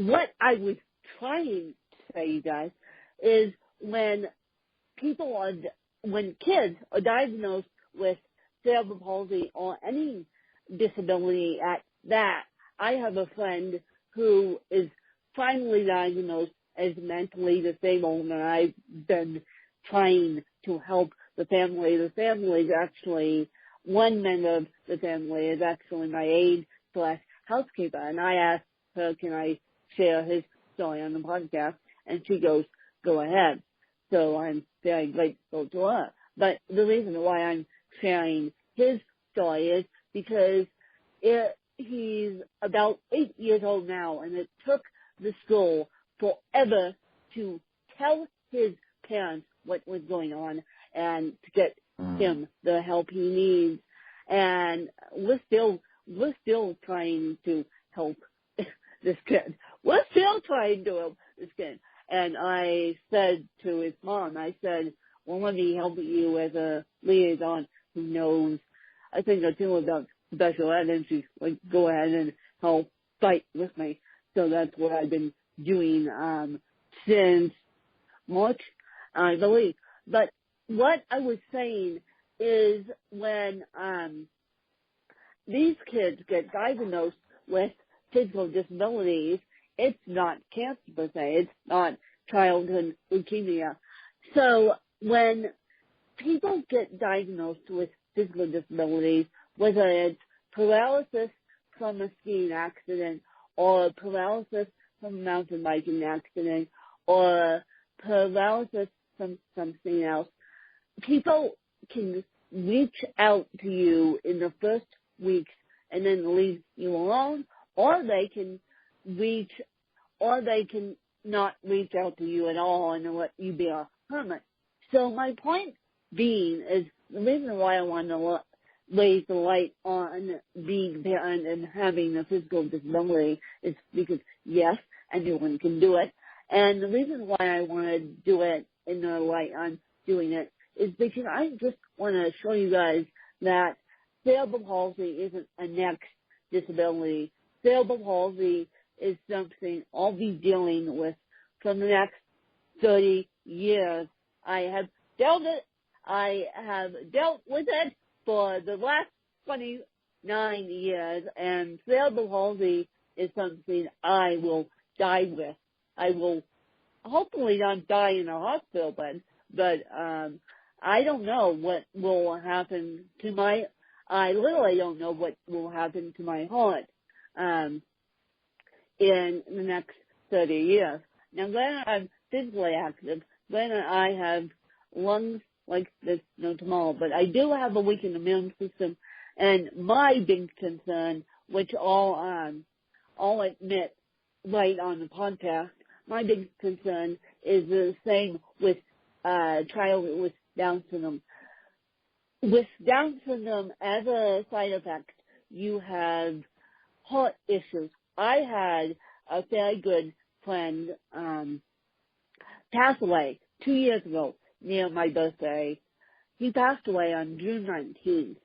what I was trying to say, you guys, is when kids are diagnosed with cerebral palsy or any disability at that, I have a friend who is finally diagnosed as mentally disabled, and I've been trying to help the family. The family is actually, one member of the family is actually my aide/housekeeper, and I asked her, can I share his story on the podcast? And she goes, go ahead. So I'm very grateful to her. But the reason why I'm sharing his story is because he's about 8 years old now, and it took the school forever to tell his parents what was going on and to get him the help he needs. And we're still trying to help this kid. We're still trying to help this kid. And I said to his mom, I said, well, let me help you as a liaison who knows I think I feel about special ed, and she's like, go ahead and help fight with me. So that's what I've been doing since March, I believe. But what I was saying is when these kids get diagnosed with physical disabilities, it's not cancer per se, it's not childhood leukemia. So when people get diagnosed with physical disabilities, whether it's paralysis from a skiing accident or paralysis from a mountain biking accident or paralysis from something else, people can reach out to you in the first weeks and then leave you alone, or they can not reach out to you at all and let you be a hermit. So my point being is the reason why I want to raise the light on being a parent and having a physical disability is because, yes, anyone can do it. And the reason why I want to do it in the light on doing it is because I just want to show you guys that cerebral palsy isn't a next disability. Cerebral palsy is something I'll be dealing with for the next 30 years. I have dealt with it for the last 29 years, and cerebral palsy is something I will die with. I will hopefully not die in a hospital bed, but I don't know what will happen to I literally don't know what will happen to my heart in the next 30 years. Now, granted, I'm physically active. Granted, I have lungs like there's no tomorrow, but I do have a weakened immune system, and my big concern, which I'll admit right on the podcast, my big concern is the same with child with Down syndrome. With Down syndrome, as a side effect, you have heart issues. I had a very good friend pass away 2 years ago near my birthday. He passed away on June 19th,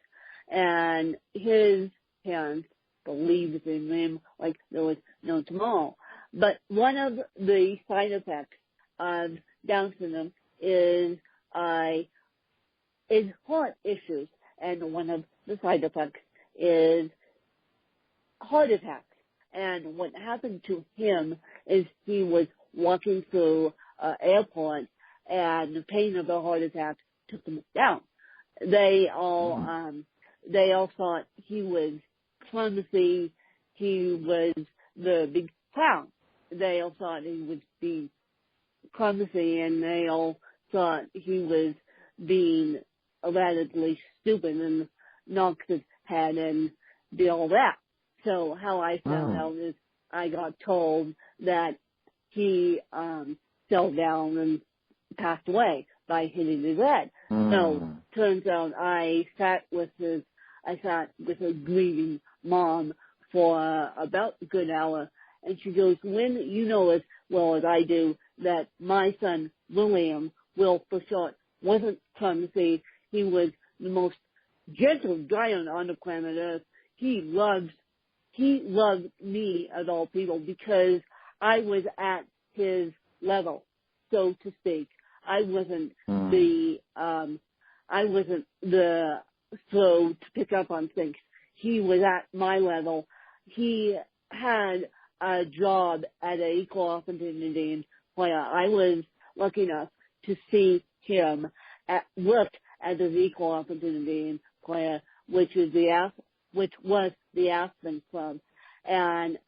and his parents believed in him like there was no tomorrow. But one of the side effects of Down syndrome is heart issues, and one of the side effects is heart attacks. And what happened to him is he was walking through an airport, and the pain of a heart attack took him down. They all thought he was clumsy. He was the big clown. They all thought he was being clumsy, and they all thought he was being erratically stupid and knocked his head and did all that. So how I found out is I got told that he fell down and passed away by hitting his head. So turns out I sat with a grieving mom for about a good hour, and she goes, Lynn, you know as well as I do that my son Will for short, wasn't clumsy. He was the most gentle giant on the planet Earth. He loved me of all people because I was at his level, so to speak. I wasn't slow to pick up on things. He was at my level. He had a job at an equal opportunity employer. I was lucky enough to see him work at his equal opportunity employer, which was the Aspen Club. And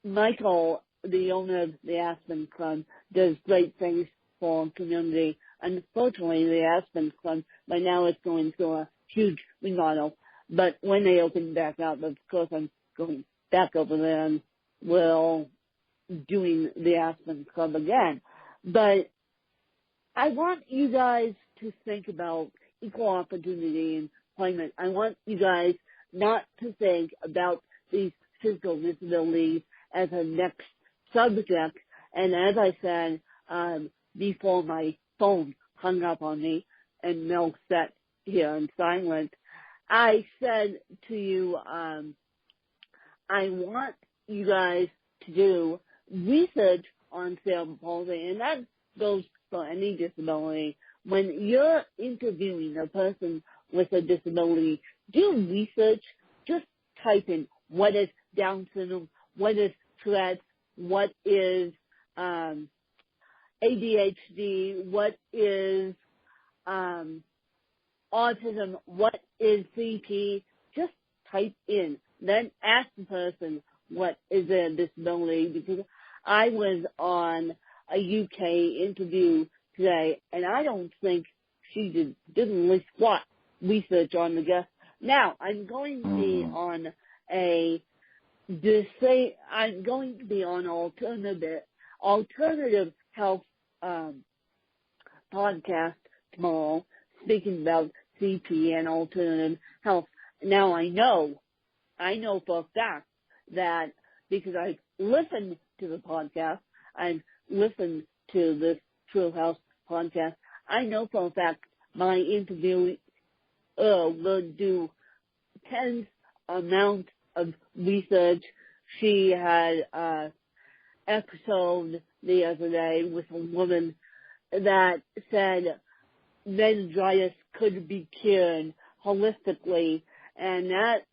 Michael, the owner of the Aspen Club, does great things for the community. Unfortunately, the Aspen Club, by now it's going through a huge remodel. But when they open back up, of course, I'm going back over there and doing the Aspen Club again. But I want you guys to think about equal opportunity employment. I want you guys not to think about these physical disabilities as a next subject. And as I said before my phone hung up on me and Mel sat here in silence, I said to you, I want you guys to do research on cerebral palsy, and that goes for any disability. When you're interviewing a person with a disability, do research. Just type in what is Down syndrome, what is Tourette's, what is ADHD, what is autism, what is CP. Just type in. Then ask the person what is their disability, because I was on a UK interview today, and I don't think she did really squat research on the guest. Now, I'm going to be on alternative health podcast tomorrow, speaking about CP and alternative health. Now I know for a fact that, because I've listened to the podcast, I've listened to this True Health podcast, I know for a fact my interviewee will do tens amount of research. She had an episode the other day with a woman that said meningitis could be cured holistically, and that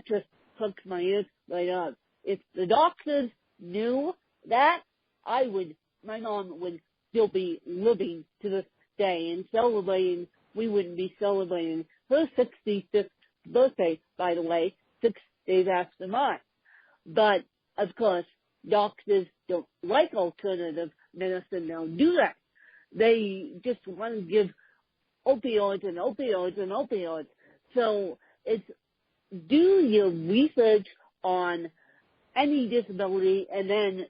just hooked my ears right up. If the doctors knew that, my mom would still be living to this day and celebrating. We wouldn't be celebrating her 65th birthday, by the way, 6 days after mine. But, of course, doctors don't like alternative medicine. They'll do that. They just want to give opioids and opioids and opioids. So it's do your research on any disability and then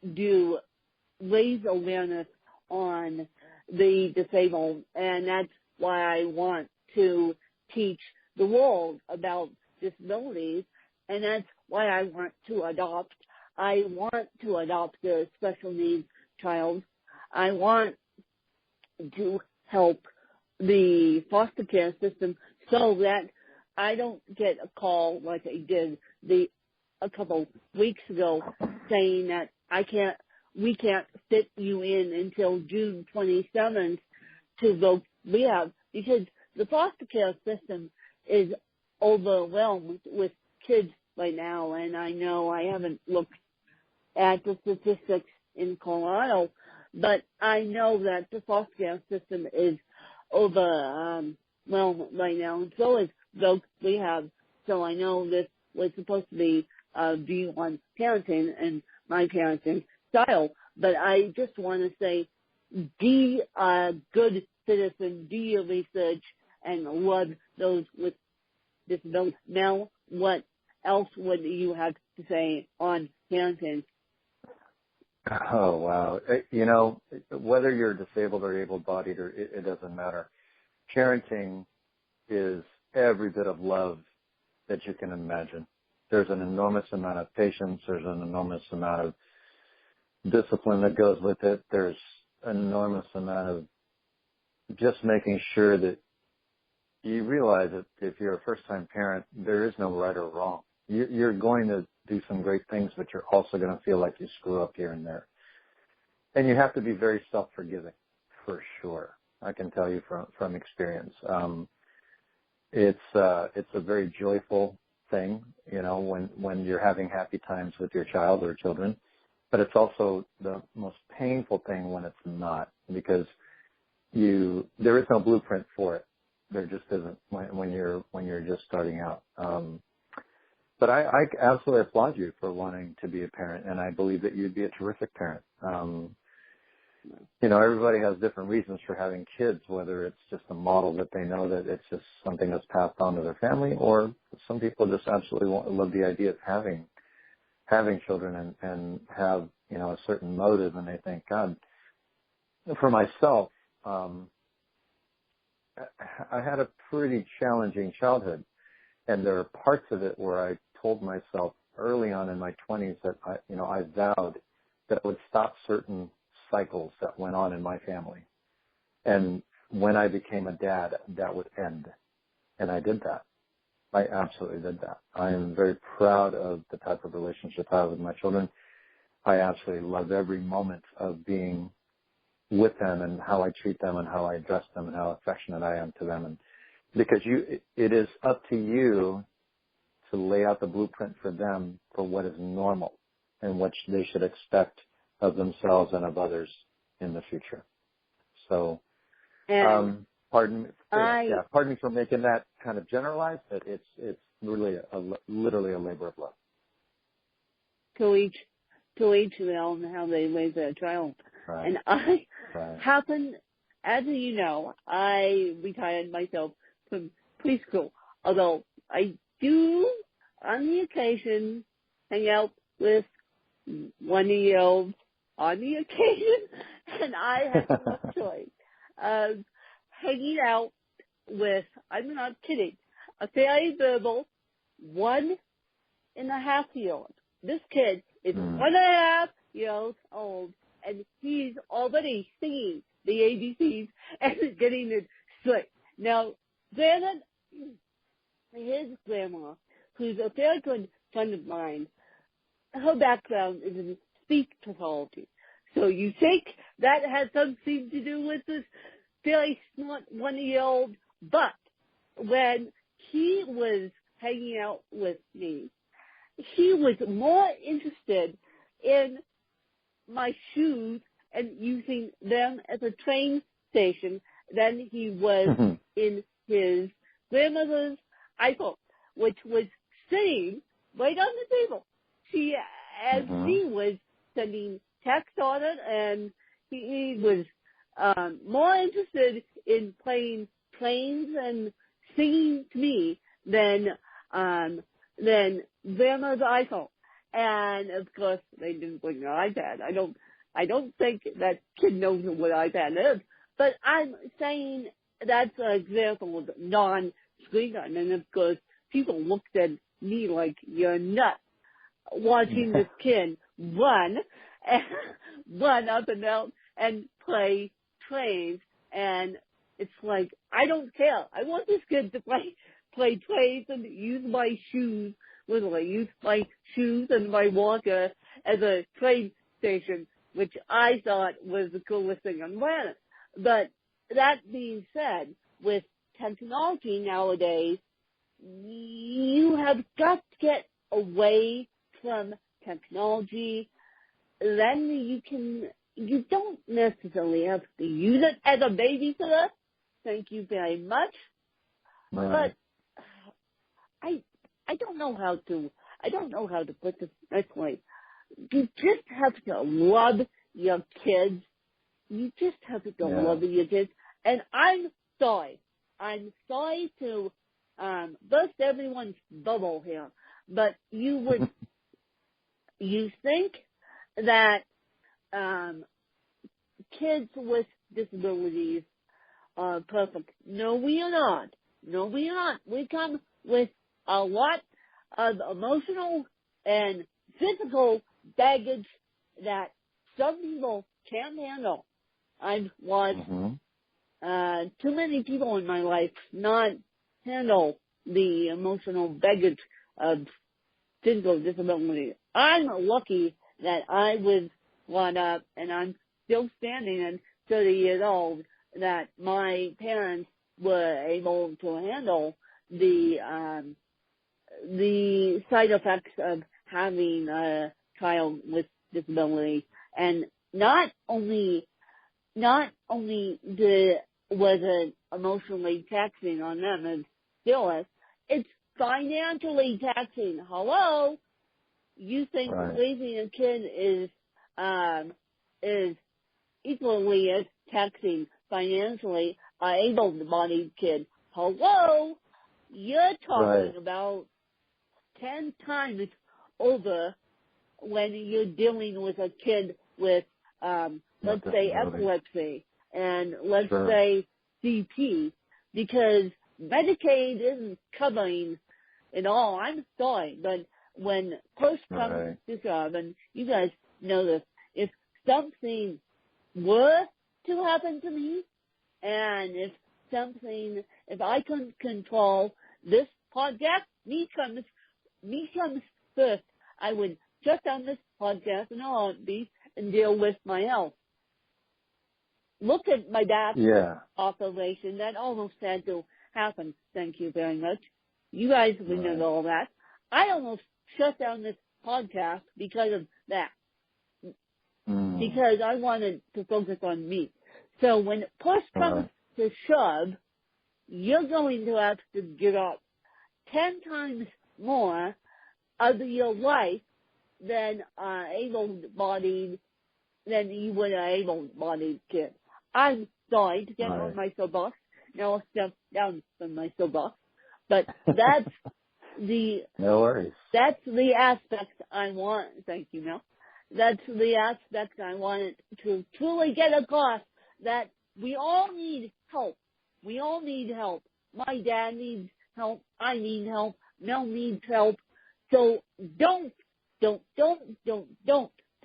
raise awareness on the disabled. And that's why I want to teach the world about disabilities, and that's why I want to adopt. I want to adopt a special needs child. I want to help the foster care system so that I don't get a call like I did a couple weeks ago saying that we can't fit you in until June 27th to go rehab, because the foster care system is overwhelmed with kids right now. And I know I haven't looked at the statistics in Colorado, but I know that the foster care system is overwhelmed right now, and so is the rehab. So I know this was supposed to be a view on parenting and my parenting style, but I just want to say, be a good citizen, do your research, and love those with disabilities. Mel, what else would you have to say on parenting? Oh, wow. Whether you're disabled or able-bodied, it doesn't matter. Parenting is every bit of love that you can imagine. There's an enormous amount of patience. There's an enormous amount of discipline that goes with it. There's an enormous amount of just making sure that you realize that if you're a first-time parent, there is no right or wrong. You're going to do some great things, but you're also going to feel like you screw up here and there. And you have to be very self-forgiving, for sure. I can tell you from experience. It's a very joyful thing, when you're having happy times with your child or children, but it's also the most painful thing when it's not, because there is no blueprint for it. There just isn't when you're just starting out. But I absolutely applaud you for wanting to be a parent, and I believe that you'd be a terrific parent. Everybody has different reasons for having kids, whether it's just a model that they know that it's just something that's passed on to their family, or some people just absolutely love the idea of having children and have, a certain motive, and they think, God, for myself, I had a pretty challenging childhood, and there are parts of it where I told myself early on in my 20s that I vowed that I would stop certain cycles that went on in my family. And when I became a dad, that would end. And I did that. I absolutely did that. I am very proud of the type of relationship I have with my children. I absolutely love every moment of being with them and how I treat them and how I address them and how affectionate I am to them. And because it is up to you to lay out the blueprint for them for what is normal and what they should expect of themselves and of others in the future. So, pardon me for making that kind of generalized, but it's really literally a labor of love. To each their own how they raise their child. Right. And I happen, as you know, I retired myself from preschool, although I do on the occasion hang out with 1-year-olds on the occasion, and I had no choice of hanging out with, I'm not kidding, a very verbal 1.5-year-old. This kid is 1.5 years old, and he's already singing the ABCs and getting it straight. Now, granted, his grandma, who's a very good friend of mine, her background is in speech pathology. So you think that has something to do with this very smart 1-year-old, but when he was hanging out with me, he was more interested in my shoes and using them as a train station than he was in his grandmother's iPhone, which was sitting right on the table. She was sending text on it, and he was more interested in playing trains and singing to me than grandma's iPhone. And of course, they didn't bring an iPad. I don't think that kid knows what iPad is. But I'm saying that's an example of non-screen time. And of course, people looked at me like you're nuts watching this kid run up and down and play trains. And it's like, I don't care. I want this kid to play trains and use my shoes. Literally, use my shoes and my walker as a train station, which I thought was the coolest thing on the planet. But that being said, with technology nowadays, you have got to get away from technology. Then you don't necessarily have to use it as a babysitter. Thank you very much. Right. But I don't know how to put this nicely. You just have to love your kids. You just have to love your kids. And I'm sorry to burst everyone's bubble here, but you think that kids with disabilities are perfect. No, we are not. We come with a lot of emotional and physical baggage that some people can't handle. I've watched too many people in my life not handle the emotional baggage of physical disability. I'm lucky that I was brought up and I'm still standing at 30 years old, that my parents were able to handle the side effects of having a child with disability. And not only was it emotionally taxing on them, and still is, it's financially taxing. Hello? You think raising a kid is equally as taxing financially an able-bodied kid? Hello? You're talking about 10 times over when you're dealing with a kid with, let's say, epilepsy and let's say CP, because Medicaid isn't covering it all. I'm sorry, but when push comes to shove, and you guys know this, if something were to happen to me, and if I couldn't control this podcast, me comes first, I would shut down this podcast and and deal with my health. Look at my back operation. That almost had to happen. Thank you very much. You guys would know all that. I almost shut down this podcast because of that. Because I wanted to focus on me. So when push comes to shove, you're going to have to give up 10 times more of your life than you would an able-bodied kid. I'm sorry to get on my soapbox. Now I'll step down from my soapbox. But that's no worries. That's the aspect I want. Thank you, Mel. That's the aspect I wanted to truly get across, that we all need help. We all need help. My dad needs help. I need help. Mel needs help. So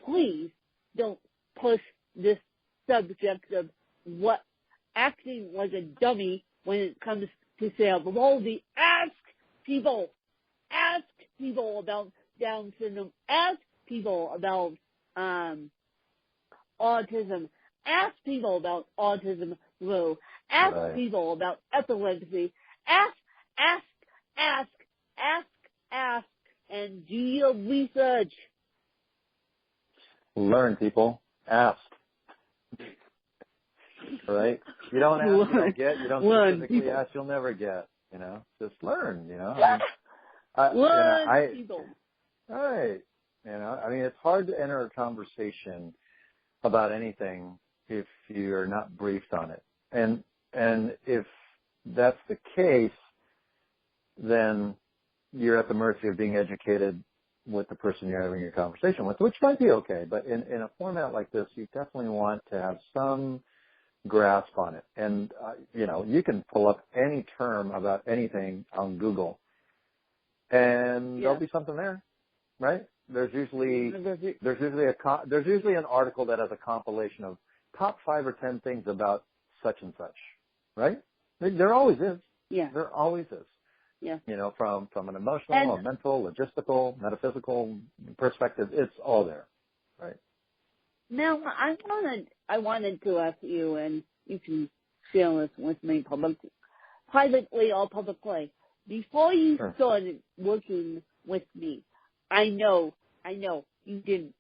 please don't push this subject of what acting like a dummy when it comes to cerebral. Ask people about Down syndrome. Ask people about autism. Ask people about autism flu. Ask people about epilepsy. Ask, and do your research. Learn, people. Ask. Right? You don't ask, you don't get. You don't specifically ask, you'll never get. Just learn. Learn, people. Right. It's hard to enter a conversation about anything if you're not briefed on it. And if that's the case, then you're at the mercy of being educated with the person you're having your conversation with, which might be okay. But in a format like this, you definitely want to have some grasp on it. And, you can pull up any term about anything on Google, and there'll be something there, right? There's usually an article that has a compilation of top 5 or 10 things about such and such, right? There always is. Yeah. There always is. Yeah. From an emotional, a mental, logistical, metaphysical perspective, it's all there, right? Now, I wanted to ask you, and you can share this with me privately or publicly. Before you started working with me, I know you did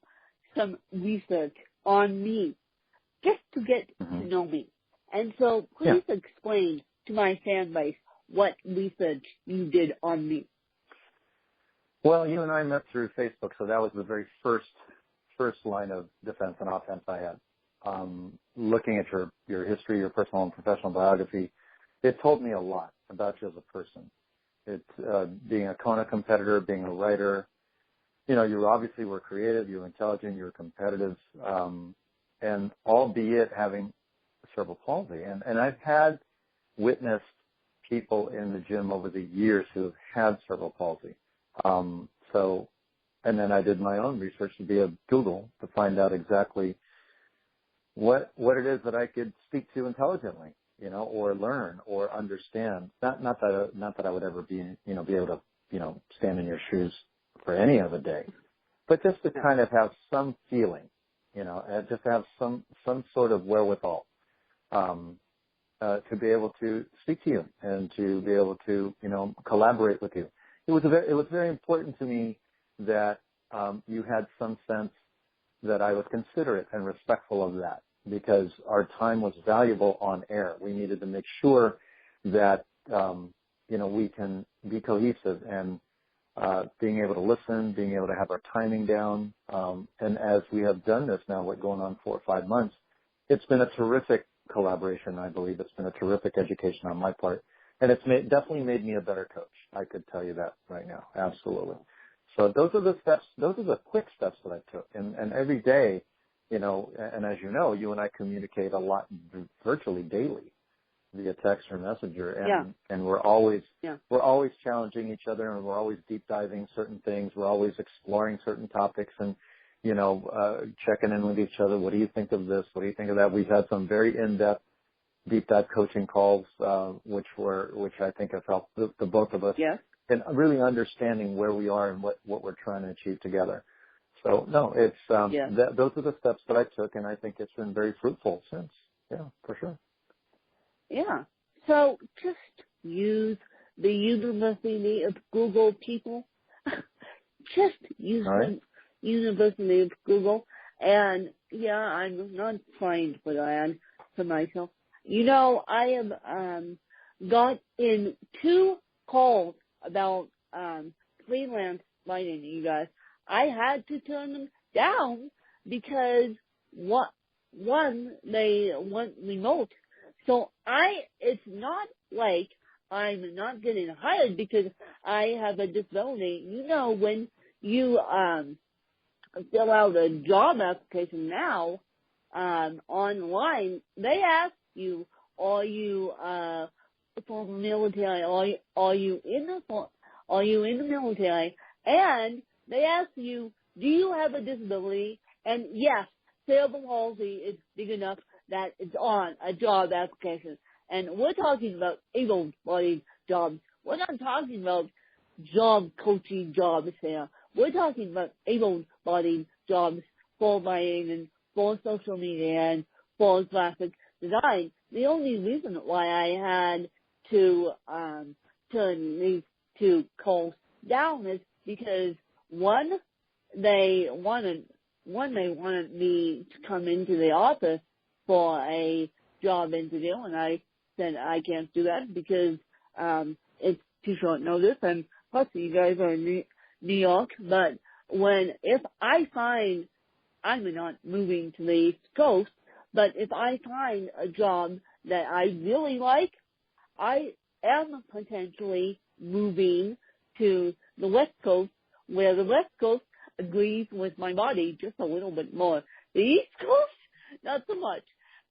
some research on me just to get to know me. And so please explain to my fan base what research you did on me. Well, you and I met through Facebook, so that was the very first line of defense and offense I had. Looking at your history, your personal and professional biography, it told me a lot about you as a person. It's being a Kona competitor, being a writer. You obviously were creative, you were intelligent, you were competitive, and albeit having cerebral palsy. And I've had witnessed people in the gym over the years who have had cerebral palsy. And then I did my own research via Google to find out exactly what it is that I could speak to intelligently, or learn or understand. Not that I would ever be able to, stand in your shoes for any other day, but just to kind of have some feeling, and just have some sort of wherewithal, to be able to speak to you and to be able to, collaborate with you. It was very important to me that you had some sense that I was considerate and respectful of that, because our time was valuable on air. We needed to make sure that we can be cohesive and being able to listen, being able to have our timing down. And as we have done this now, we're going on 4 or 5 months, it's been a terrific collaboration, I believe. It's been a terrific education on my part. And it's definitely made me a better coach. I could tell you that right now. Absolutely. So those are the steps. Those are the quick steps that I took. And every day, and as you know, you and I communicate a lot virtually daily via text or messenger. And we're always challenging each other, and we're always deep diving certain things. We're always exploring certain topics and, checking in with each other. What do you think of this? What do you think of that? We've had some very in-depth, deep dive coaching calls, which I think have helped the both of us in really understanding where we are and what we're trying to achieve together. So no, it's those are the steps that I took, and I think it's been very fruitful since. Yeah, for sure. Yeah. So just use the University of Google, people. Just use the University of Google. And I'm not trying for that for myself. I have got in 2 calls about freelance writing, you guys. I had to turn them down because one, they want remote. So it's not like I'm not getting hired because I have a disability. When you fill out a job application now online, they ask you, are you for the military? Are you in the military? And they ask you, do you have a disability? And yes, cerebral palsy is big enough that it's on a job application. And we're talking about able-bodied jobs. We're not talking about job coaching jobs here. We're talking about able-bodied jobs for writing and for social media and for graphic design. The only reason why I had to turn these 2 calls down is because one, they wanted me to come into the office for a job interview, and I said I can't do that because it's too short notice, and plus you guys are in New York. But if I find, I'm not moving to the East Coast, but if I find a job that I really like, I am potentially moving to the West Coast, where the West Coast agrees with my body just a little bit more. The East Coast, not so much.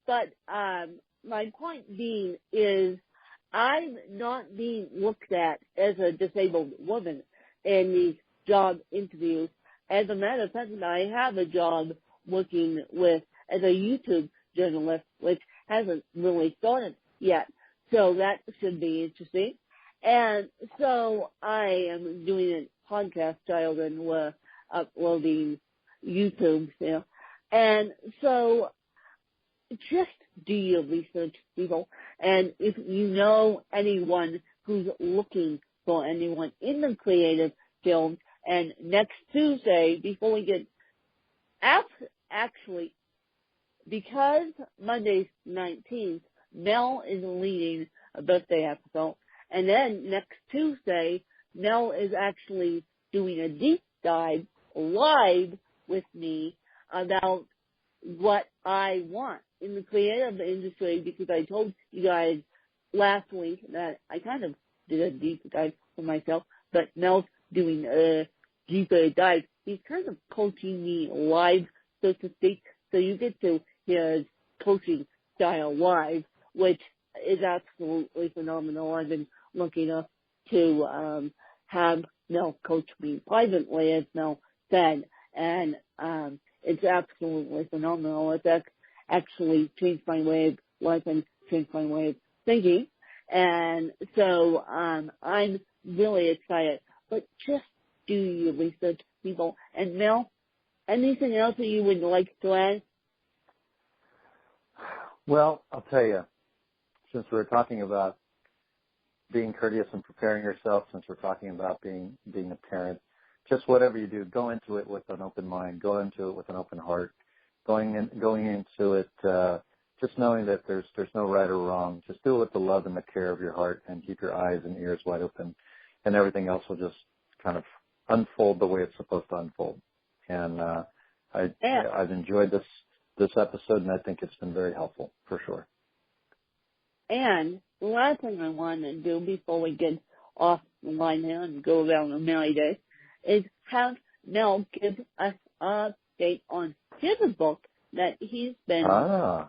But my point being is I'm not being looked at as a disabled woman in these job interviews. As a matter of fact, I have a job working as a YouTube journalist, which hasn't really started yet. So that should be interesting. And so I am doing a podcast style and we're uploading YouTube, And so just do your research, people. And if you know anyone who's looking for anyone in the creative field, and next Tuesday, before we get actually, because Monday's 19th, Mel is leading a birthday episode, and then next Tuesday, Mel is actually doing a deep dive live with me about what I want in the creative industry, because I told you guys last week that I kind of did a deep dive for myself, but Mel's doing a deeper dive. He's kind of coaching me live, so to speak, so you get to hear his coaching style live, which is absolutely phenomenal. I've been lucky enough to have Mel coach me privately, as Mel said, and it's absolutely phenomenal. It's actually changed my way of life and changed my way of thinking. And so I'm really excited. But just do your research, people. And Mel, anything else that you would like to add? Well, I'll tell you, since we're talking about being courteous and preparing yourself, since we're talking about being a parent, just whatever you do, go into it with an open mind, go into it with an open heart, going into it just knowing that there's no right or wrong. Just do it with the love and the care of your heart, and keep your eyes and ears wide open, and everything else will just kind of unfold the way it's supposed to unfold. And I've enjoyed this episode, and I think it's been very helpful for sure. And the last thing I want to do before we get off the line here and go around the merry days is have Mel give us an update on his book that he's been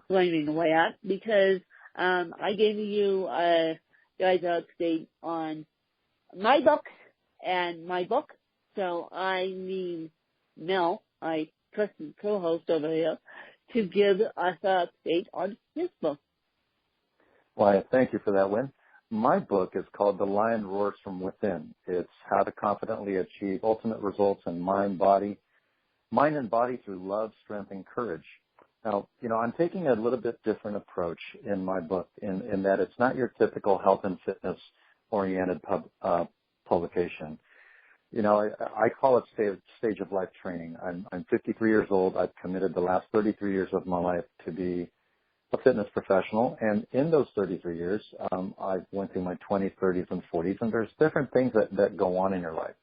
learning away at, because I gave you guys an update on my book and my book, so I need Mel, my trusted co-host over here, to give us an update on his book. Well, thank you for that, Wynn. My book is called The Lion Roars from Within. It's how to confidently achieve ultimate results in mind and body through love, strength, and courage. Now, I'm taking a little bit different approach in my book in that it's not your typical health and fitness oriented publication. I call it stage of life training. I'm 53 years old. I've committed the last 33 years of my life to be a fitness professional, and in those 33 years, I went through my 20s, 30s, and 40s, and there's different things that go on in your life.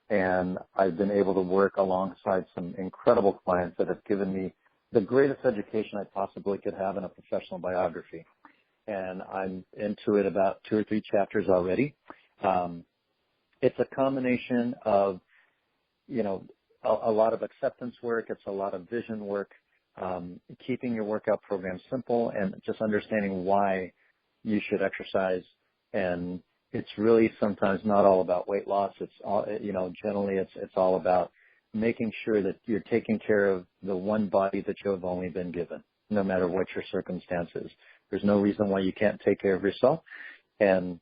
And I've been able to work alongside some incredible clients that have given me the greatest education I possibly could have in a professional biography. And I'm into it about 2 or 3 chapters already. It's a combination of, a lot of acceptance work. It's a lot of vision work, keeping your workout program simple, and just understanding why you should exercise. And it's really sometimes not all about weight loss. It's all, generally it's all about making sure that you're taking care of the one body that you have only been given, no matter what your circumstances. There's no reason why you can't take care of yourself, and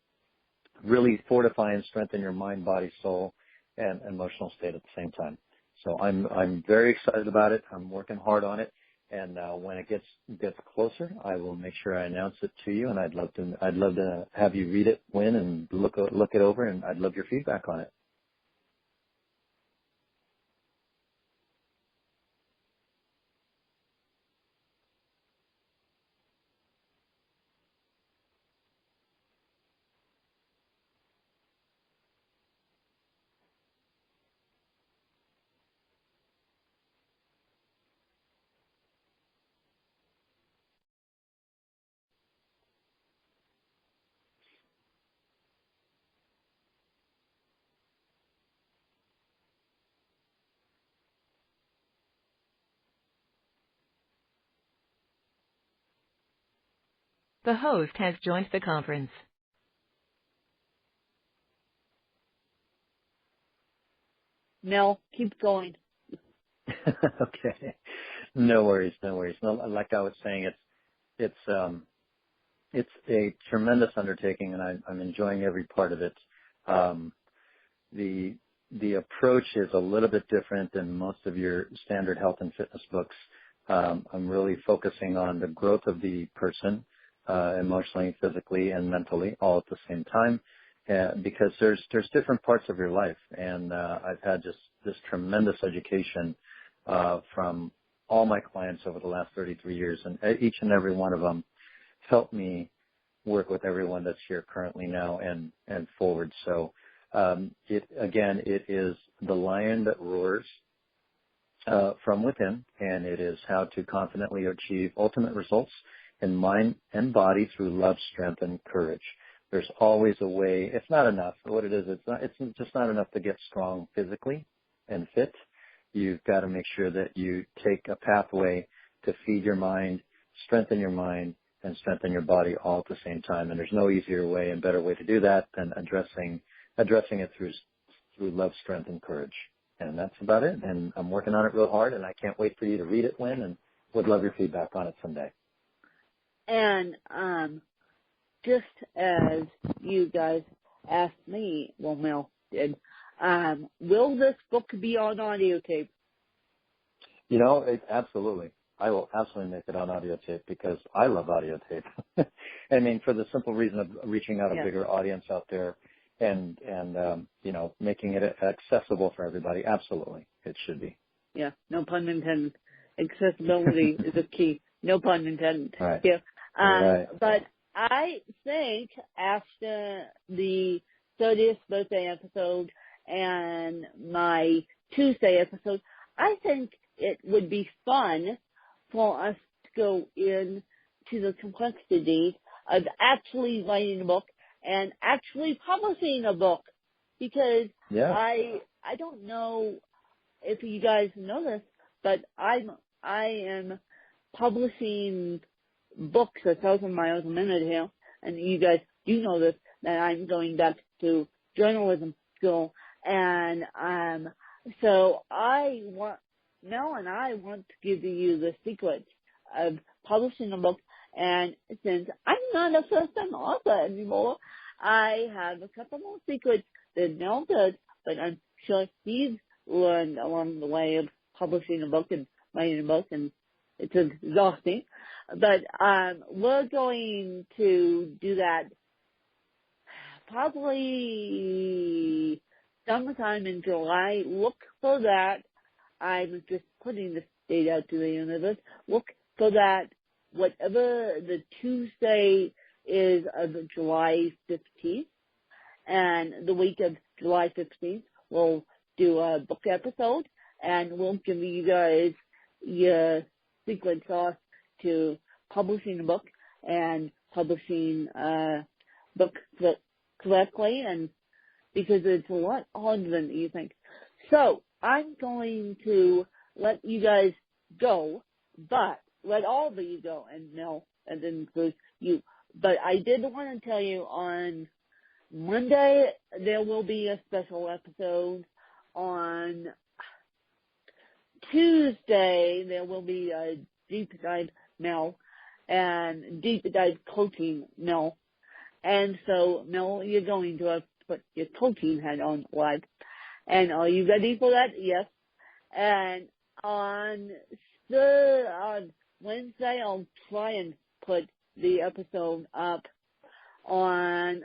really fortify and strengthen your mind, body, soul, and emotional state at the same time. So I'm very excited about it. I'm working hard on it. And when it gets closer, I will make sure I announce it to you. And I'd love to have you read it, Wynn, and look it over. And I'd love your feedback on it. The host has joined the conference. Mel, keep going. Okay. No worries. No, like I was saying, it's a tremendous undertaking, and I'm enjoying every part of it. The approach is a little bit different than most of your standard health and fitness books. I'm really focusing on the growth of the person, emotionally, physically, and mentally, all at the same time, because there's different parts of your life, and I've had just this tremendous education from all my clients over the last 33 years, and each and every one of them helped me work with everyone that's here currently now and forward. So it is The Lion That Roars from Within, and it is how to confidently achieve ultimate results in mind and body through love, strength, and courage. There's always a way. It's not enough. What it is, it's just not enough to get strong physically and fit. You've got to make sure that you take a pathway to feed your mind, strengthen your mind, and strengthen your body all at the same time. And there's no easier way and better way to do that than addressing it through love, strength, and courage. And that's about it. And I'm working on it real hard, and I can't wait for you to read it, Wynn, and would love your feedback on it someday. And just as you guys asked me, well, Mel did, Will this book be on audio tape? Absolutely. I will absolutely make it on audio tape because I love audio tape. I mean, for the simple reason of reaching out a bigger audience out there and making it accessible for everybody. Absolutely. It should be. Yeah, no pun intended. Accessibility is a key. No pun intended. Right. Yeah. Right. But I think after the 30th birthday episode and my Tuesday episode, I think it would be fun for us to go into the complexity of actually writing a book and actually publishing a book. Because I don't know if you guys know this, but I am publishing books 1,000 miles a minute here, and you guys do know this, that I'm going back to journalism school, and so Mel and I want to give you the secrets of publishing a book, and since I'm not a first-time author anymore, I have a couple more secrets that Mel does, but I'm sure he's learned along the way of publishing a book and writing a book, and it's exhausting. But we're going to do that probably sometime in July. Look for that. I'm just putting this date out to the universe. Look for that, whatever the Tuesday is of July 15th. And the week of July 15th, we'll do a book episode, and we'll give you guys your secret sauce to publishing a book and publishing a book correctly, and because it's a lot harder than you think. So I'm going to let you guys go, but let all of you go, and Mel, and that includes you. But I did want to tell you on Monday there will be a special episode. On Tuesday there will be a deep dive Mel and deep dive coaching Mel. And so Mel, you're going to have to put your coaching hat on live. And are you ready for that? Yes. And on Wednesday I'll try and put the episode up. On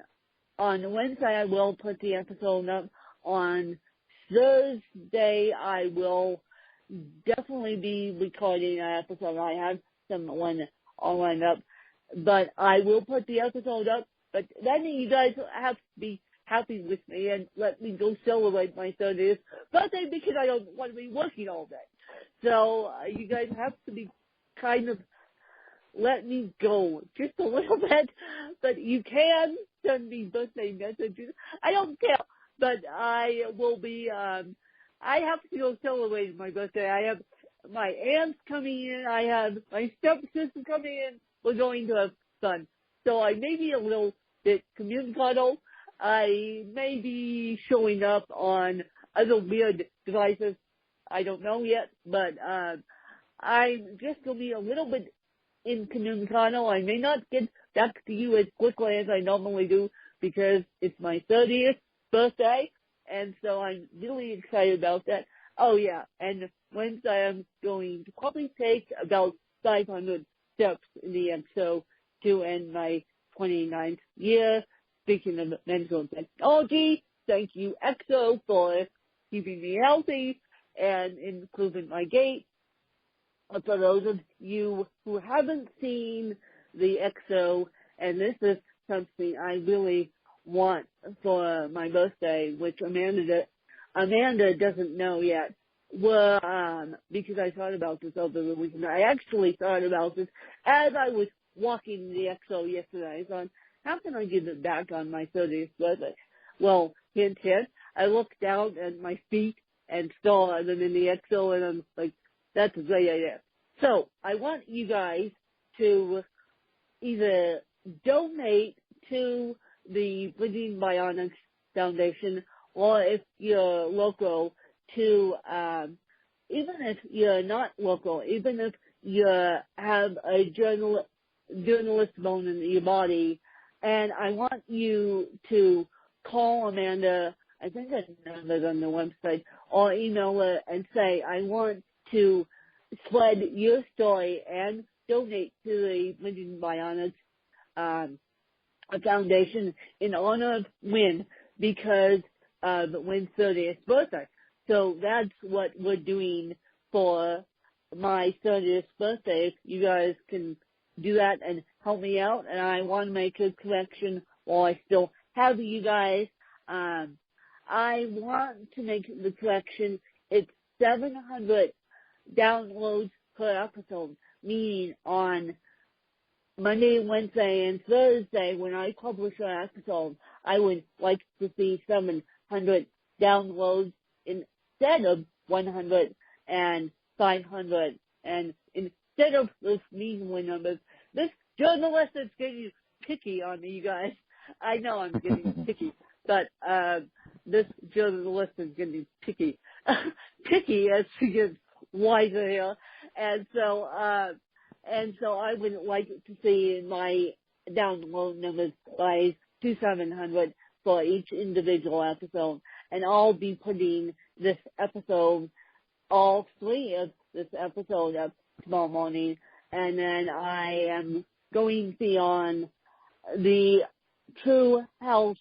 Wednesday I will put the episode up. On Thursday I will definitely be recording an episode. I have someone all lined up, but I will put the episode up. But then you guys have to be happy with me and let me go celebrate my 30th birthday because I don't want to be working all day. So you guys have to be kind of let me go just a little bit, but you can send me birthday messages. I don't care, but I will be, I have to go celebrate my birthday. I have my aunts coming in. I have my stepsister coming in. We're going to have fun. So I may be a little bit communicado. I may be showing up on other weird devices. I don't know yet, but I'm just going to be a little bit incommunicado. I may not get back to you as quickly as I normally do because it's my 30th birthday, and so I'm really excited about that. Oh, yeah, and Wednesday I'm going to probably take about 500 steps in the EXO to end my 29th year. Speaking of mental technology, thank you, EXO, for keeping me healthy and improving my gait. For those of you who haven't seen the EXO, and this is something I really want for my birthday, which Amanda doesn't know yet, because I thought about this over the weekend. I actually thought about this as I was walking the EXO yesterday. I thought, how can I give it back on my 30th birthday? Well, hint, hint, I looked down at my feet and saw them in the EXO, and I'm like, that's a great idea. So I want you guys to either donate to the Bridging Bionics Foundation, or if you're local, to even if you're not local, even if you have a journalist bone in your body, and I want you to call Amanda I think I know it on the website, or email it and say, I want to spread your story and donate to the Lyndon Bionics Foundation in honor of Wynn because of Wynn's 30th birthday. So that's what we're doing for my 30th birthday. If you guys can do that and help me out, and I want to make a collection while I still have you guys. I want to make the collection. It's 700 downloads per episode, meaning on Monday, Wednesday, and Thursday when I publish an episode, I would like to see 700 downloads instead of 100 and 500. And instead of those mean numbers, this journalist is getting picky on me, you guys. I know I'm getting picky, but this journalist is getting picky. Picky as she gets wiser here. And so I would like to see my download numbers rise to 700 for each individual episode. And I'll be putting this episode, all three of this episode up tomorrow morning. And then I am going to be on the True Health,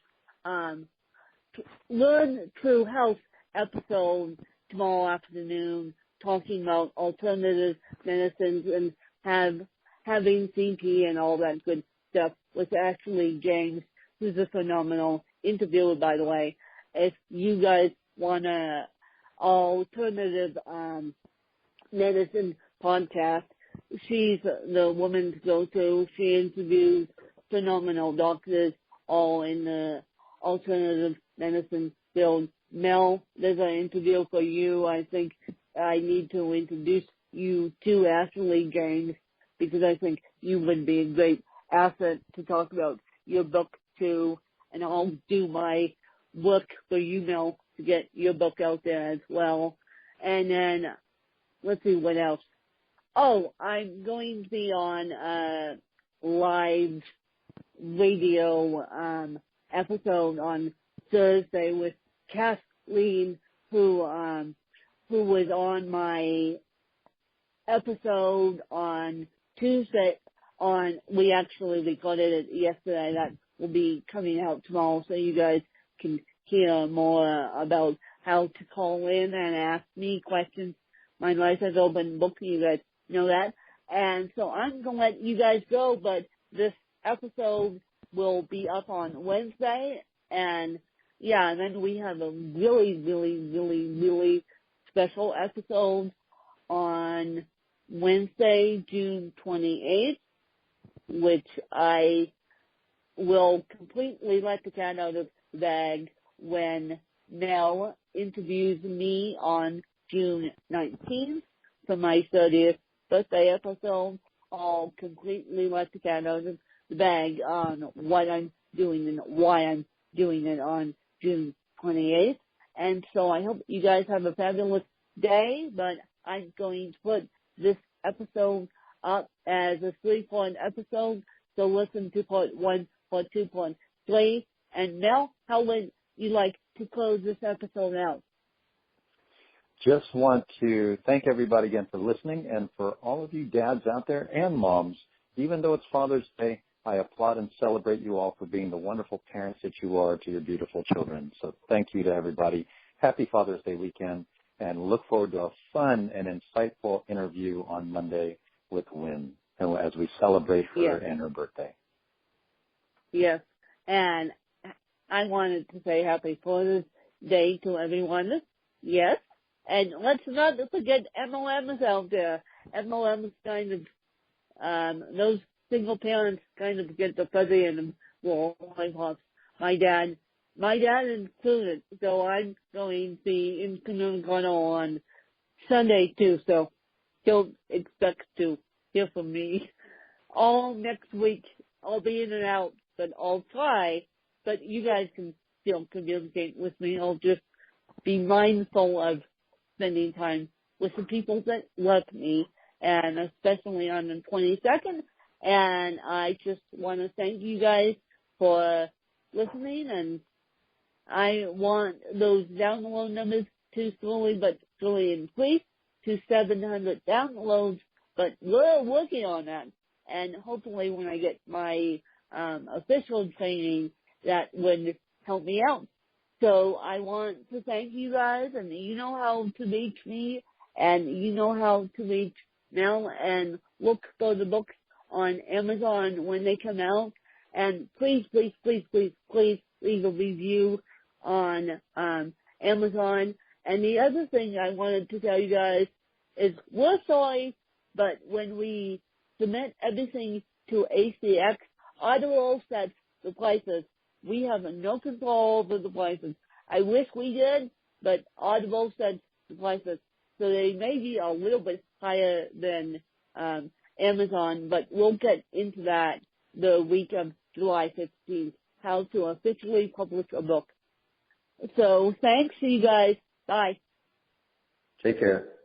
Learn True Health episode tomorrow afternoon, talking about alternative medicines and having CP and all that good stuff with Ashley James, who's a phenomenal interviewer, by the way. If you guys want a alternative medicine podcast, she's the woman to go to. She interviews phenomenal doctors all in the alternative medicine field. Mel, there's an interview for you. I think I need to introduce you to Ashley James because I think you would be a great asset to talk about your book too. And I'll do my work for you, Mel, to get your book out there as well. And then, let's see what else. Oh, I'm going to be on a live radio episode on Thursday with Kathleen, who was on my episode on Tuesday. We actually recorded it yesterday. That will be coming out tomorrow, so you guys can hear more about how to call in and ask me questions. My life is open book, you guys know that. And so I'm going to let you guys go, but this episode will be up on Wednesday. And yeah, and then we have a really, really, really, really special episode on Wednesday, June 28th, which I will completely let the cat out of the bag when Mel interviews me on June 19th for my 30th birthday episode. I'll completely let the cat out of the bag on what I'm doing and why I'm doing it on June 28th. And so I hope you guys have a fabulous day, but I'm going to put this episode up as a 3-part episode, so listen to part 1, part 2, part 3. And Mel, how would you like to close this episode out? Just want to thank everybody again for listening, and for all of you dads out there and moms, even though it's Father's Day, I applaud and celebrate you all for being the wonderful parents that you are to your beautiful children. So thank you to everybody. Happy Father's Day weekend, and look forward to a fun and insightful interview on Monday with Wynn as we celebrate her and her birthday. Yes, and I wanted to say Happy Father's Day to everyone. Yes, and let's not forget MLMs out there. MLMs kind of, those single parents kind of get the fuzzy in them. Well, my dad included. So I'm going to be in Communicado on Sunday too. So don't expect to hear from me all next week. I'll be in and out, but I'll try. But you guys can still communicate with me. I'll just be mindful of spending time with the people that love me, and especially on the 22nd. And I just want to thank you guys for listening, and I want those download numbers to slowly but surely increase to 700 downloads, but we're working on that. And hopefully when I get my official training, that would help me out. So I want to thank you guys, and you know how to reach me, and you know how to reach Mel, and look for the books on Amazon when they come out. And please, please, please, please, please leave a review on Amazon. And the other thing I wanted to tell you guys is we're sorry, but when we submit everything to ACX, Audible sets the prices. We have no control over the prices. I wish we did, but Audible sets the prices. So they may be a little bit higher than Amazon, but we'll get into that the week of July 15th, how to officially publish a book. So thanks to you guys. Bye. Take care.